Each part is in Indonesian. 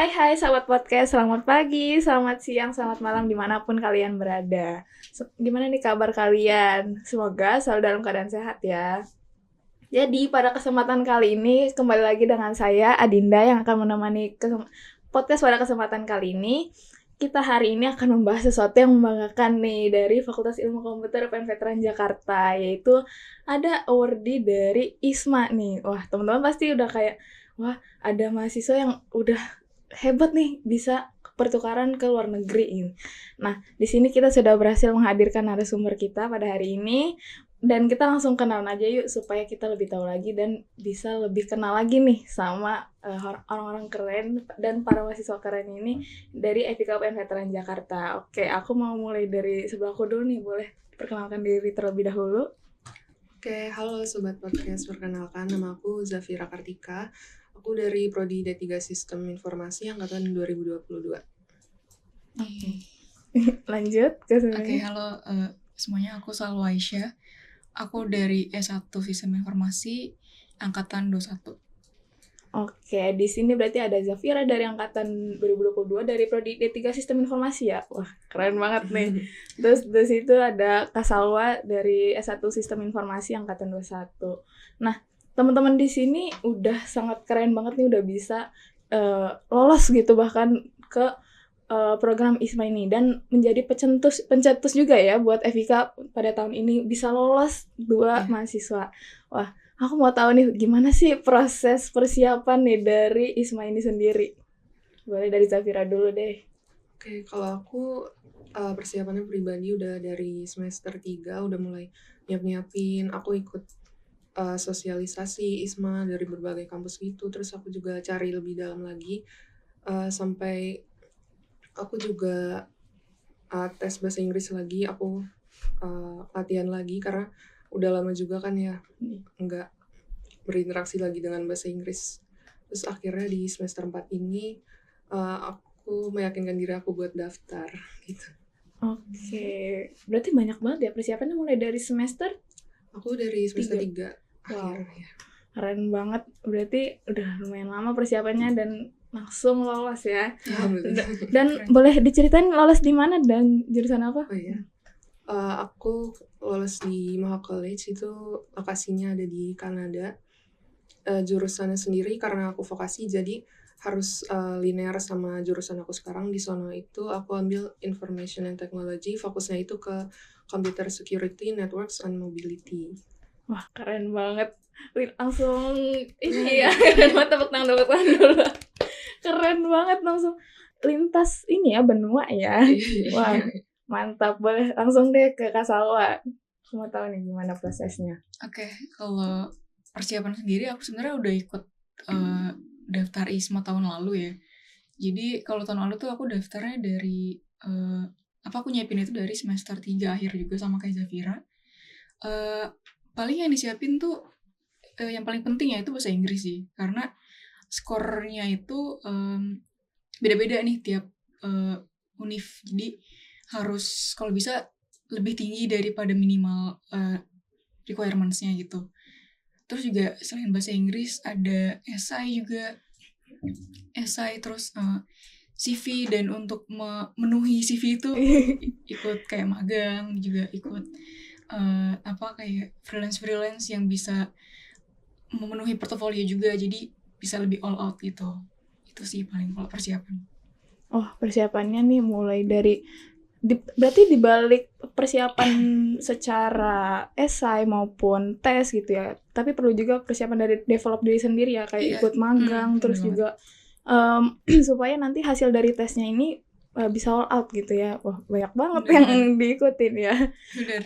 Hai sahabat podcast, selamat pagi, selamat siang, selamat malam dimanapun kalian berada. Gimana nih kabar kalian? Semoga selalu dalam keadaan sehat ya. Jadi pada kesempatan kali ini kembali lagi dengan saya Adinda yang akan menemani podcast pada kesempatan kali ini. Kita hari ini akan membahas sesuatu yang membanggakan nih dari Fakultas Ilmu Komputer UPN Veteran Jakarta, yaitu ada awardee dari ISMA nih. Wah, teman-teman pasti udah kayak, wah ada mahasiswa yang udah hebat nih bisa pertukaran ke luar negeri ini. Nah, di sini kita sudah berhasil menghadirkan narasumber kita pada hari ini dan kita langsung kenalan aja yuk supaya kita lebih tahu lagi dan bisa lebih kenal lagi nih sama orang-orang keren dan para mahasiswa keren ini dari FIK UPN Veteran Jakarta. Oke, aku mau mulai dari sebelahku dulu nih, boleh perkenalkan diri terlebih dahulu? Oke, halo Sobat Podcast, perkenalkan nama aku Zafira Kartika. Aku dari Prodi D3 Sistem Informasi Angkatan 2022. Oke. Lanjut ke Oke, halo semuanya, aku Salwa Aisyah. Aku dari S1 Sistem Informasi Angkatan 21. Oke, di sini berarti ada Zafira dari angkatan 2022 dari Prodi D3 Sistem Informasi ya. Wah, keren banget nih. Terus di situ ada Kak Salwa dari S1 Sistem Informasi angkatan 21. Nah, teman-teman di sini udah sangat keren banget nih, udah bisa lolos gitu bahkan ke program ISMA ini dan menjadi pencetus juga ya buat FIK pada tahun ini bisa lolos 2 mahasiswa. Wah, aku mau tahu nih gimana sih proses persiapan nih dari ISMA ini sendiri. Boleh dari Zafira dulu deh. Oke, kalau aku persiapannya pribadi udah dari semester 3 udah mulai nyiapin. Aku ikut sosialisasi ISMA dari berbagai kampus gitu. Terus aku juga cari lebih dalam lagi sampai aku juga tes bahasa Inggris lagi. Aku latihan lagi karena udah lama juga kan ya nggak berinteraksi lagi dengan bahasa Inggris. Terus akhirnya di semester 4 ini aku meyakinkan diri aku buat daftar gitu. Oke, berarti banyak banget ya persiapannya mulai dari semester? Aku dari semester 3 Wow, akhirnya. keren banget. Berarti udah lumayan lama persiapannya dan langsung lolos ya. Alhamdulillah. Dan boleh diceritain lolos di mana dan jurusan apa? Oh iya. Aku lolos di Mohawk College, itu lokasinya ada di Kanada. Jurusannya sendiri karena aku vokasi jadi harus linear sama jurusan aku sekarang. Di sono itu aku ambil Information and Technology, fokusnya itu ke Computer Security, Networks, and Mobility. Wah, keren banget. Langsung ini ya, keren banget, tepuk tangan dulu. Keren banget, langsung lintas ini ya, benua ya. Wah, mantap. Boleh langsung deh ke Kak Salwa. Mau tahu nih gimana prosesnya. Oke, kalau persiapan sendiri aku sebenarnya udah ikut daftar ISMA tahun lalu ya. Jadi kalau tahun lalu tuh aku daftarnya dari aku nyiapin itu dari semester 3 akhir juga sama kayak Zafira. Paling yang disiapin tuh yang paling penting ya itu bahasa Inggris sih, karena skornya itu beda-beda nih tiap univ. Jadi harus kalau bisa lebih tinggi daripada minimal requirements-nya gitu. Terus juga selain bahasa Inggris ada esai juga, terus CV, dan untuk memenuhi CV itu ikut kayak magang, juga ikut kayak freelance yang bisa memenuhi portofolio juga, jadi bisa lebih all out gitu. Itu sih paling kalau persiapan. Oh, persiapannya nih mulai dari berarti dibalik persiapan secara esai maupun tes gitu ya, tapi perlu juga persiapan dari develop diri sendiri ya, kayak ikut magang, terus juga supaya nanti hasil dari tesnya ini bisa all out gitu ya. Wah, banyak banget yang diikutin ya.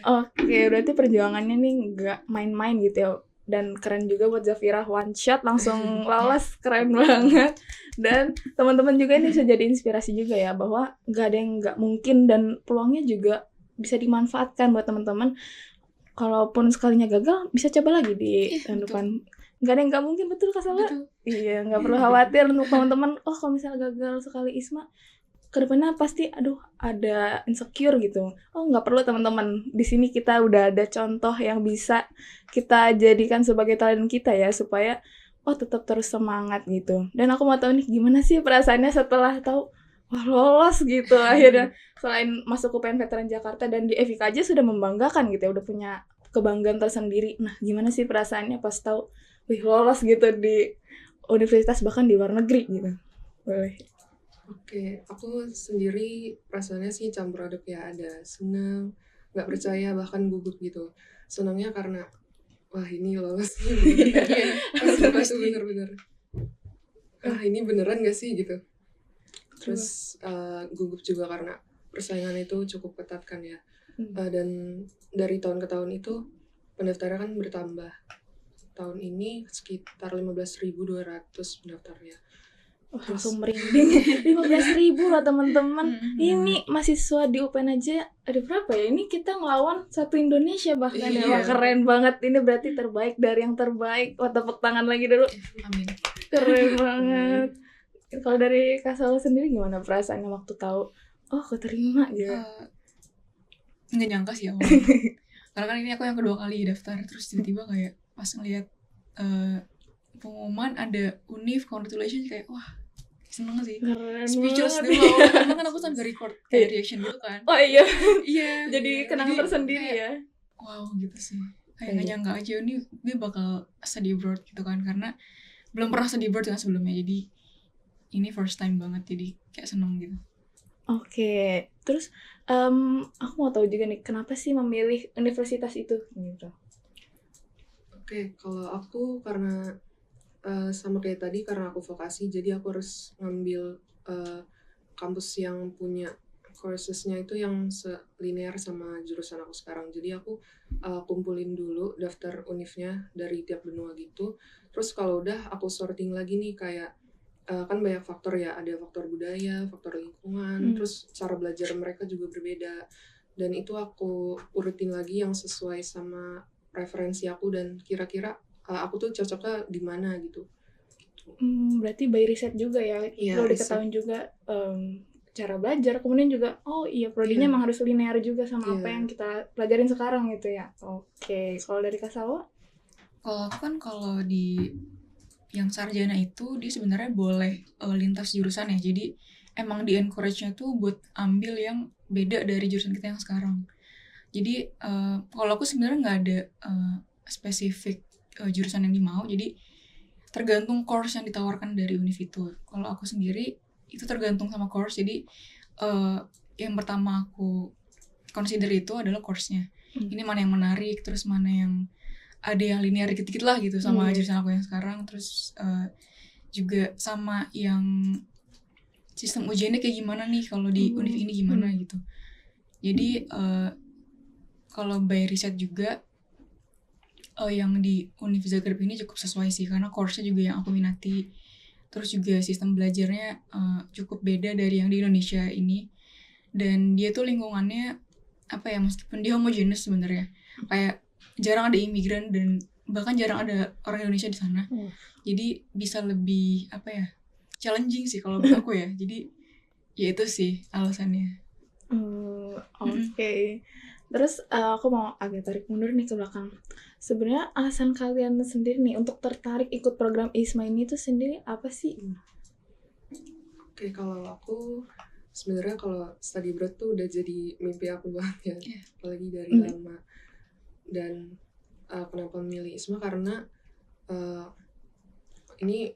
Oke, berarti perjuangannya nih nggak main-main gitu ya. Dan keren juga buat Zafira, one shot langsung lolos, keren banget. Dan teman-teman juga ini bisa jadi inspirasi juga ya, bahwa nggak ada yang nggak mungkin dan peluangnya juga bisa dimanfaatkan buat teman-teman. Kalaupun sekalinya gagal, bisa coba lagi di tahun depan. Nggak ada yang nggak mungkin, betul Kak Salwa? Iya, nggak perlu khawatir untuk teman-teman. Oh, kalau misalnya gagal sekali ISMA, kedepannya pasti ada insecure gitu. Oh, nggak perlu teman-teman. Di sini kita udah ada contoh yang bisa kita jadikan sebagai talent kita ya, supaya tetap terus semangat gitu. Dan aku mau tahu nih gimana sih perasaannya setelah tahu wah lolos gitu akhirnya, selain masuk UPN Veteran Jakarta dan di FIK aja sudah membanggakan gitu ya, udah punya kebanggaan tersendiri. Nah, gimana sih perasaannya pas tahu wih lolos gitu di universitas bahkan di luar negeri gitu? Boleh. Oke, aku sendiri perasaannya sih campur aduk ya, ada senang, nggak percaya, bahkan gugup gitu. Senangnya karena wah ini lolos nih, sumpah tuh bener-bener ini beneran gak sih gitu. Terus gugup juga karena persaingan itu cukup ketat kan ya. Dan dari tahun ke tahun itu pendaftarnya kan bertambah. Tahun ini sekitar 15.200 pendaftarnya. Wah, langsung merinding. 15.000 loh teman-teman. Ini mahasiswa di UPN aja ada berapa ya? Ini kita ngelawan satu Indonesia bahkan ya. Wah, keren banget. Ini berarti terbaik dari yang terbaik. Wah, tepuk tangan lagi dulu. Amin. Keren banget. Kalau dari Kak Salo sendiri gimana perasaannya waktu tahu keterima gitu? Nggak nyangka sih awalnya. Karena kan ini aku yang kedua kali daftar, terus tiba-tiba kayak pas ngeliat pengumuman ada Univ, congratulations, kayak wah seneng sih. Keren Speechless banget. dulu karena kan aku sambil record kayak reaction gitu kan. Oh iya, Iya. jadi kenangan tersendiri ya. Wow gitu sih. Kayak nggak nyangka aja ini dia bakal study abroad gitu kan, karena belum pernah study abroad kan sebelumnya, jadi ini first time banget, jadi kayak seneng gitu. Oke, terus aku mau tahu juga nih kenapa sih memilih universitas itu gitu? Oke, kalau aku karena sama kayak tadi, karena aku vokasi, jadi aku harus ngambil kampus yang punya coursesnya itu yang selinear sama jurusan aku sekarang. Jadi aku kumpulin dulu daftar univnya dari tiap benua gitu. Terus kalau udah aku sorting lagi nih, kayak kan banyak faktor ya, ada faktor budaya, faktor lingkungan, terus cara belajar mereka juga berbeda. Dan itu aku urutin lagi yang sesuai sama preferensi aku dan kira-kira aku tuh cocoknya di mana gitu. Berarti by riset juga ya. Iya, Lo riset. diketahui juga cara belajar, kemudian juga prodinya emang harus linear juga sama apa yang kita pelajarin sekarang gitu ya. Oke, kalau dari Kak Salwa? Kalau aku kan kalau di yang sarjana itu dia sebenarnya boleh lintas jurusan ya, jadi emang di encourage-nya tuh buat ambil yang beda dari jurusan kita yang sekarang. Jadi kalau aku sebenarnya nggak ada spesifik jurusan yang dimau, jadi tergantung course yang ditawarkan dari univ itu. Kalau aku sendiri itu tergantung sama course, jadi yang pertama aku consider itu adalah course-nya. Ini mana yang menarik, terus mana yang ada yang linear dikit-dikit lah gitu sama jurusan aku yang sekarang, terus juga sama yang sistem ujiannya kayak gimana nih kalau di univ ini gimana gitu. Jadi kalau by riset juga yang di Univ Zagreb ini cukup sesuai sih, karena course-nya juga yang aku minati, terus juga sistem belajarnya cukup beda dari yang di Indonesia ini, dan dia tuh lingkungannya apa ya, meskipun dia homogenes sebenarnya, kayak jarang ada imigran dan bahkan jarang ada orang Indonesia di sana. Jadi bisa lebih apa ya, challenging sih kalau buat aku ya. Jadi ya itu sih alasannya. Oke. Terus aku mau agak tarik mundur nih ke belakang. Sebenarnya alasan kalian sendiri nih untuk tertarik ikut program ISMA ini tuh sendiri apa sih? Oke, kalau aku sebenarnya kalau study abroad tuh udah jadi mimpi aku banget ya, apalagi dari lama. Dan kenapa memilih ISMA, karena ini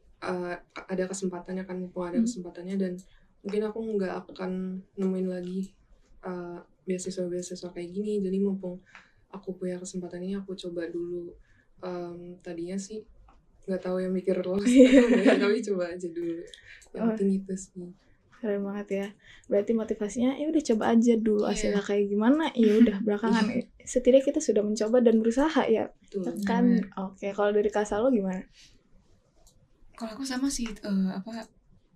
ada kesempatannya kan, mumpung ada kesempatannya, dan mungkin aku nggak akan nemuin lagi beasiswa-beasiswa kayak gini. Jadi mumpung aku punya kesempatan ini, aku coba dulu. Tadinya sih nggak tahu yang mikir lolos, tapi coba aja dulu. Yang penting itu sih. Keren banget ya. Berarti motivasinya ya udah coba aja dulu hasilnya kayak gimana. Ya udah belakangan setidaknya kita sudah mencoba dan berusaha ya. Betul. Kan. Oke, kalau dari Kak Salo gimana? Kalau aku sama sih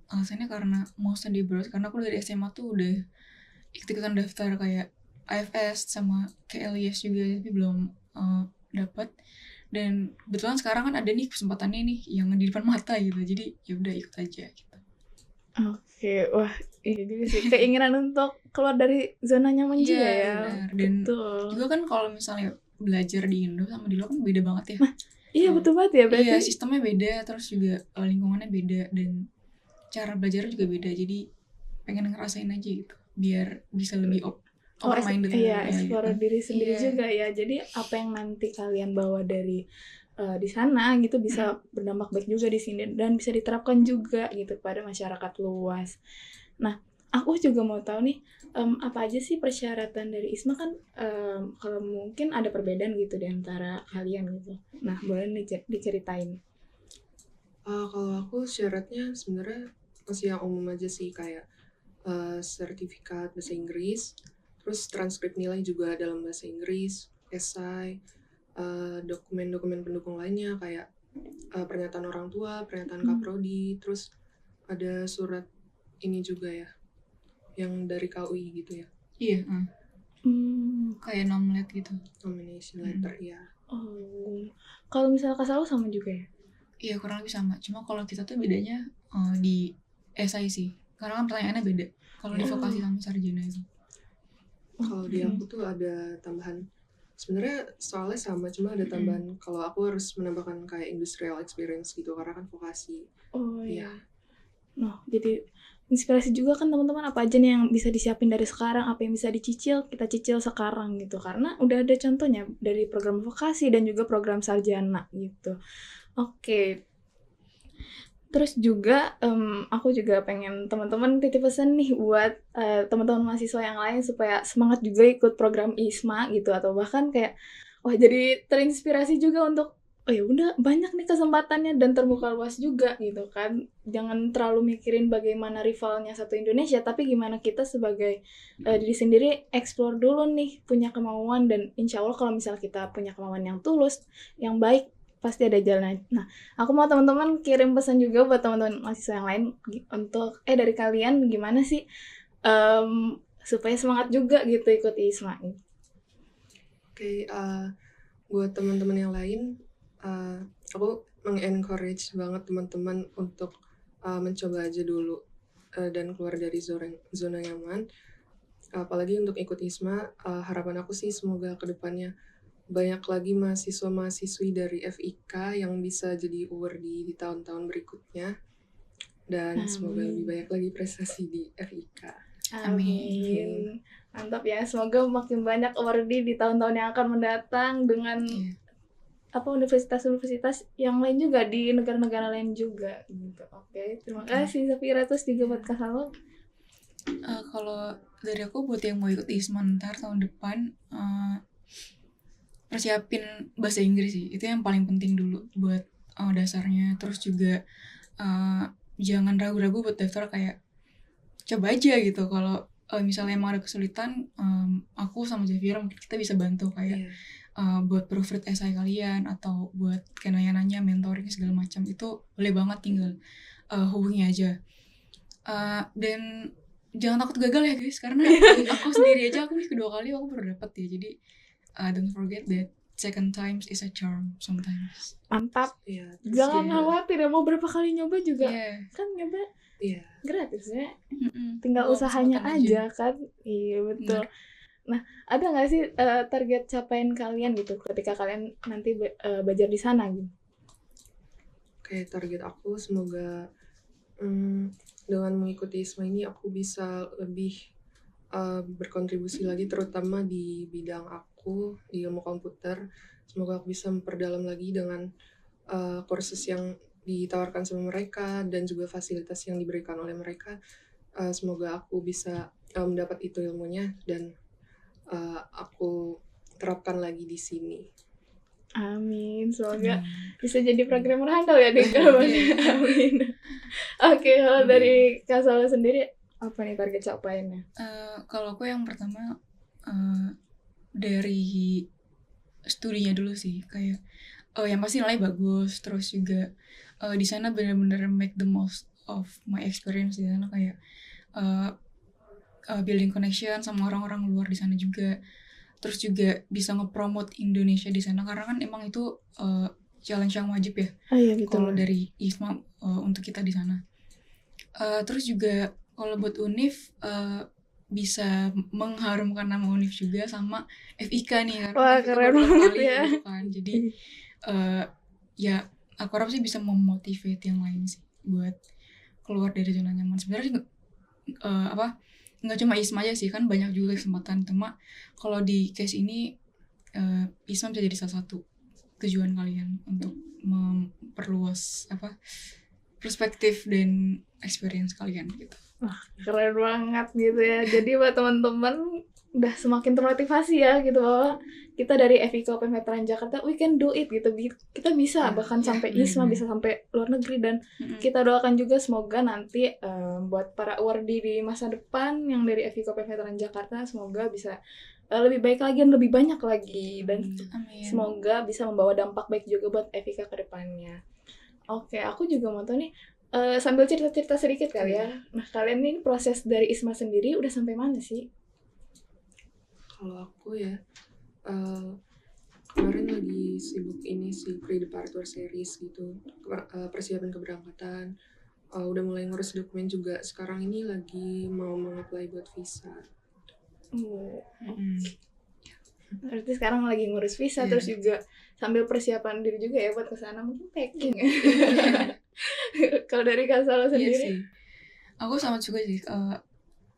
alasannya karena mau study abroad, karena aku dari SMA tuh udah ikut-ikutan daftar kayak IFS sama KLIS juga, tapi belum dapat. Dan kebetulan sekarang kan ada nih kesempatannya nih yang di depan mata gitu, jadi ya udah ikut aja gitu. Oke, wah ini juga sih keinginan untuk keluar dari zona nyaman juga ya. Benar. Dan juga kan kalau misalnya belajar di Indo sama di luar kan beda banget ya. Iya betul banget ya berarti. Iya, sistemnya beda, terus juga lingkungannya beda, dan cara belajarnya juga beda. Jadi pengen ngerasain aja gitu, biar bisa lebih open minded. Iya, ya explore gitu. diri sendiri Iya. juga ya. Jadi apa yang nanti kalian bawa dari di sana gitu bisa berdampak baik juga di sini dan bisa diterapkan juga gitu pada masyarakat luas. Nah, aku juga mau tahu nih apa aja sih persyaratan dari ISMA kan kalau mungkin ada perbedaan gitu di antara kalian gitu. Nah, boleh diceritain. Kalau aku syaratnya sebenarnya masih yang umum aja sih, kayak sertifikat bahasa Inggris, terus transkrip nilai juga dalam bahasa Inggris, esai, dokumen-dokumen pendukung lainnya kayak pernyataan orang tua, pernyataan kaprodi, terus ada surat ini juga ya, yang dari KUI gitu ya, Iya, kayak nomlet gitu. nomination letter ya. Oh, kalau misalnya Kak Salu sama juga ya? Iya, kurang lebih sama. Cuma kalau kita tuh bedanya di esai sih, karena kan pertanyaannya beda. Kalau di vokasi sama sarjana itu. Kalau di aku tuh ada tambahan, sebenarnya soalnya sama, cuma ada tambahan kalau aku harus menambahkan kayak industrial experience gitu karena kan vokasi. Oh iya. Iya. Nah, jadi inspirasi juga kan teman-teman, apa aja nih yang bisa disiapin dari sekarang, apa yang bisa dicicil, kita cicil sekarang gitu. Karena udah ada contohnya dari program vokasi dan juga program sarjana gitu. Oke. Terus juga aku juga pengen teman-teman titip pesan nih buat teman-teman mahasiswa yang lain supaya semangat juga ikut program ISMA gitu, atau bahkan kayak wah jadi terinspirasi juga untuk oh ya udah banyak nih kesempatannya dan terbuka luas juga gitu kan. Jangan terlalu mikirin bagaimana rivalnya satu Indonesia, tapi gimana kita sebagai diri sendiri explore dulu nih, punya kemauan, dan insya Allah kalau misalnya kita punya kemauan yang tulus, yang baik, pasti ada jalan. Nah, aku mau teman-teman kirim pesan juga buat teman-teman mahasiswa yang lain untuk dari kalian gimana sih supaya semangat juga gitu ikut ISMA. Oke, buat teman-teman yang lain, aku mengencourage banget teman-teman untuk mencoba aja dulu dan keluar dari zona nyaman. Apalagi untuk ikut ISMA, harapan aku sih semoga kedepannya banyak lagi mahasiswa-mahasiswi dari FIK yang bisa jadi awardee di tahun-tahun berikutnya, dan semoga lebih banyak lagi prestasi di FIK. Amin. Mantap ya, semoga makin banyak awardee di tahun-tahun yang akan mendatang dengan universitas-universitas yang lain juga di negara-negara lain juga gitu. Oke, terima kasih Zafira. Terus juga buat Kak Salo. Kalau dari aku buat yang mau ikut ISMA ntar tahun depan, persiapin bahasa Inggris sih, itu yang paling penting dulu buat dasarnya. Terus juga jangan ragu-ragu buat daftar, kayak coba aja gitu. Kalau misalnya emang ada kesulitan, aku sama Zafira mungkin kita bisa bantu kayak buat proofread esai kalian atau buat kayak nanya-nanya, mentoring segala macam, itu boleh banget, tinggal hubungi aja. Dan jangan takut gagal ya guys, karena aku sendiri aja, aku kedua kali aku baru dapet ya. Jadi don't forget that second times is a charm sometimes. Mantap. Yeah, Jangan khawatir ya, mau berapa kali nyoba juga kan nyoba gratis ya. Tinggal usahanya aja kan. Iya betul. Nah, ada nggak sih target capaian kalian gitu ketika kalian nanti belajar di sana gitu? Oke, target aku semoga dengan mengikuti ISMA ini aku bisa lebih berkontribusi lagi, terutama di bidang aku di ilmu komputer. Semoga aku bisa memperdalam lagi dengan kursus yang ditawarkan sama mereka dan juga fasilitas yang diberikan oleh mereka. Semoga aku bisa mendapat itu ilmunya dan aku terapkan lagi di sini. Amin, semoga bisa jadi programmer handal ya di kampusnya. Amin. Oke, kalau dari Kak Salo sendiri apa nih target capaiannya? Kalau aku yang pertama dari studinya dulu sih, kayak yang pasti nilai bagus, terus juga di sana benar-benar make the most of my experience di sana, kayak building connection sama orang-orang luar di sana juga. Terus juga bisa nge-promote Indonesia di sana, karena kan emang itu challenge yang wajib ya. Iya, betul. Kalau dari ISMA untuk kita di sana. Terus juga kalau buat Univ bisa mengharumkan nama Univ juga sama FIK nih, karena wah, FIK keren baru banget kali ya. gitu kan. Jadi ya aku harap sih bisa memotivate yang lain sih buat keluar dari zona nyaman. Sebenarnya nggak cuma ISMA aja sih, kan banyak juga kesempatan. Cuma kalau di case ini ISMA bisa jadi salah satu tujuan kalian untuk memperluas perspektif dan experience kalian gitu. Keren banget gitu ya. Jadi buat teman-teman udah semakin termotivasi ya gitu bahwa kita dari FIK UPN Veteran Jakarta we can do it gitu. Kita bisa bahkan sampai ISMA, bisa sampai luar negeri, dan kita doakan juga semoga nanti buat para awardee di masa depan yang dari FIK UPN Veteran Jakarta semoga bisa lebih baik lagi dan lebih banyak lagi, dan semoga bisa membawa dampak baik juga buat FIK ke depannya. Oke, aku juga mau tahu nih, sambil cerita-cerita sedikit kali ya. Nah, kalian ini proses dari ISMA sendiri udah sampai mana sih? Kalau aku ya, kemarin lagi sibuk ini sih, pre-departure series gitu, persiapan keberangkatan, udah mulai ngurus dokumen juga. Sekarang ini lagi mau apply buat visa. Berarti sekarang lagi ngurus visa, terus juga sambil persiapan diri juga ya buat kesana, mungkin packing. Kalau dari Kak Salo sendiri? Iya sih. Aku sama juga sih,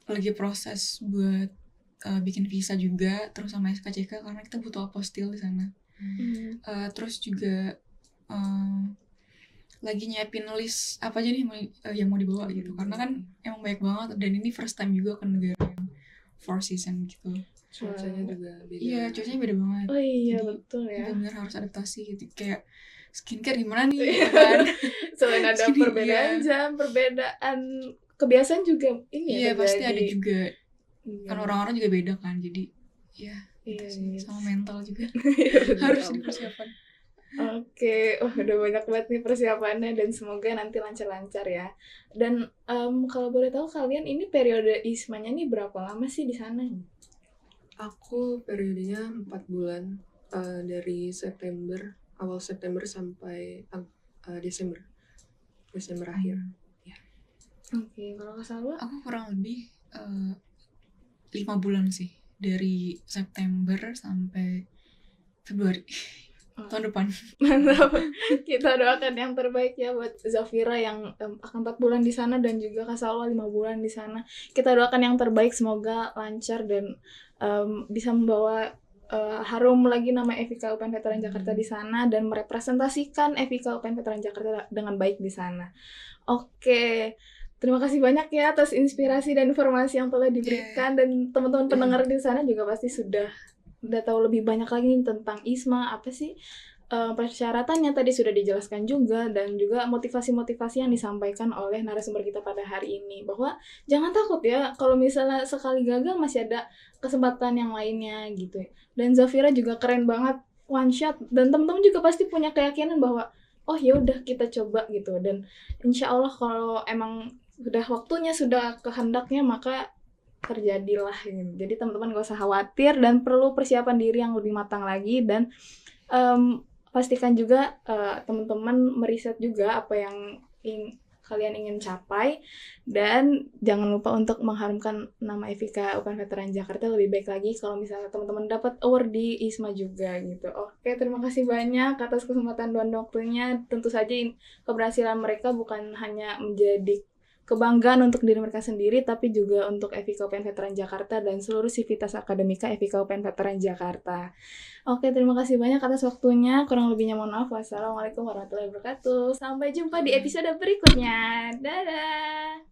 lagi proses buat bikin visa juga, terus sama SKCK karena kita butuh apostil di sana. Terus juga lagi nyiapin list apa aja nih yang mau dibawa gitu, karena kan emang banyak banget, dan ini first time juga ke negara yang 4 season gitu. Cuacanya juga beda. Iya, cuacanya beda banget. Oh iya, jadi, betul ya. benar harus adaptasi gitu. Kayak skincare gimana nih kan? Selain ada perbedaan jam, perbedaan kebiasaan juga ini ya. Iya, pasti ada jadi. juga. Kan orang-orang juga beda kan, jadi ya iya, sama mental juga harus dipersiapkan. Oke, udah banyak banget nih persiapannya, dan semoga nanti lancar-lancar ya. Dan kalau boleh tahu kalian ini periode ISMA-nya nih berapa lama sih di sana? Aku periodenya 4 bulan, dari awal September sampai Desember akhir. Ya. Oke, kalau Kak Salwa? Aku kurang lebih 5 bulan sih, dari September sampai Februari tahun depan. Mantap. Kita doakan yang terbaik ya buat Zafira yang akan 4 bulan di sana, dan juga Kak Salwa 5 bulan di sana. Kita doakan yang terbaik, semoga lancar dan bisa membawa harum lagi nama FIK UPN Veteran Jakarta di sana, dan merepresentasikan FIK UPN Veteran Jakarta dengan baik di sana. Oke. Terima kasih banyak ya atas inspirasi dan informasi yang telah diberikan, dan teman-teman pendengar di sana juga pasti sudah tahu lebih banyak lagi tentang ISMA, apa sih persyaratannya tadi sudah dijelaskan juga, dan juga motivasi-motivasi yang disampaikan oleh narasumber kita pada hari ini, bahwa jangan takut ya kalau misalnya sekali gagal masih ada kesempatan yang lainnya gitu. Dan Zafira juga keren banget, one shot, dan teman-teman juga pasti punya keyakinan bahwa oh ya udah kita coba gitu, dan insya Allah kalau emang sudah waktunya, sudah kehendaknya, maka terjadilah gitu. Jadi teman-teman gak usah khawatir, dan perlu persiapan diri yang lebih matang lagi, dan pastikan juga teman-teman meriset juga apa yang kalian ingin capai, dan jangan lupa untuk mengharumkan nama FIK UPN Veteran Jakarta lebih baik lagi kalau misalnya teman-teman dapat award di ISMA juga gitu. Oke, terima kasih banyak atas kesempatan dan waktunya. Tentu saja keberhasilan mereka bukan hanya menjadi kebanggaan untuk diri mereka sendiri, tapi juga untuk FIK UPN Veteran Jakarta dan seluruh sivitas akademika FIK UPN Veteran Jakarta. Oke, terima kasih banyak atas waktunya. Kurang lebihnya mohon maaf. Wassalamualaikum warahmatullahi wabarakatuh. Sampai jumpa di episode berikutnya. Dadah!